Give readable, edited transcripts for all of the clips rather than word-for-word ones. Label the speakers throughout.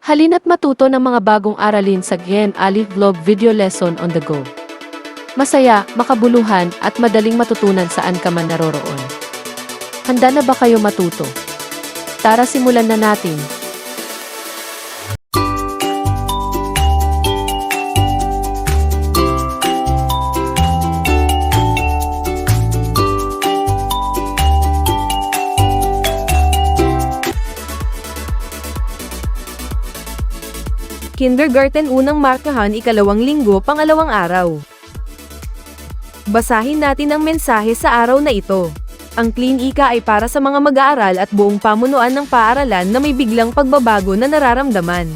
Speaker 1: Halina't matuto ng mga bagong aralin sa Gen Ali Vlog Video Lesson on the Go. Masaya, makabuluhan, at madaling matutunan saan ka man naroroon. Handa na ba kayo matuto? Tara simulan na natin.
Speaker 2: Kindergarten unang markahan ikalawang linggo pangalawang araw. Basahin natin ang mensahe sa araw na ito. Ang Clean Ika ay para sa mga mag-aaral at buong pamunuan ng paaralan na may biglang pagbabago na nararamdaman.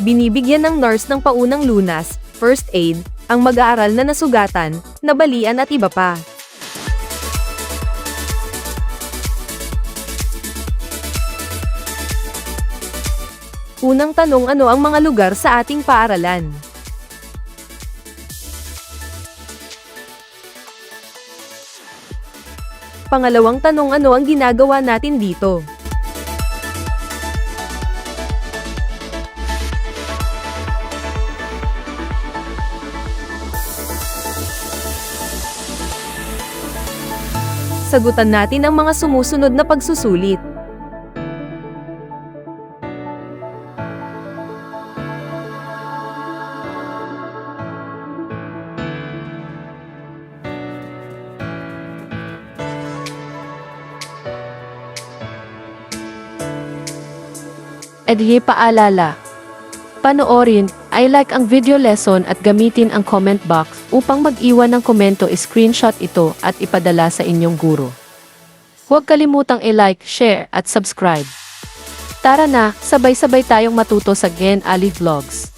Speaker 2: Binibigyan ng nurse ng paunang lunas, first aid, ang mag-aaral na nasugatan, nabalian at iba pa. Unang tanong, ano ang mga lugar sa ating paaralan? Pangalawang tanong, ano ang ginagawa natin dito? Sagutan natin ang mga sumusunod na pagsusulit.
Speaker 1: Paalala. Panoorin, i-like ang video lesson at gamitin ang comment box upang mag-iwan ng komento, screenshot ito at ipadala sa inyong guro. Huwag kalimutang i-like, share at subscribe. Tara na, sabay-sabay tayong matuto sa Gen Ali Vlogs.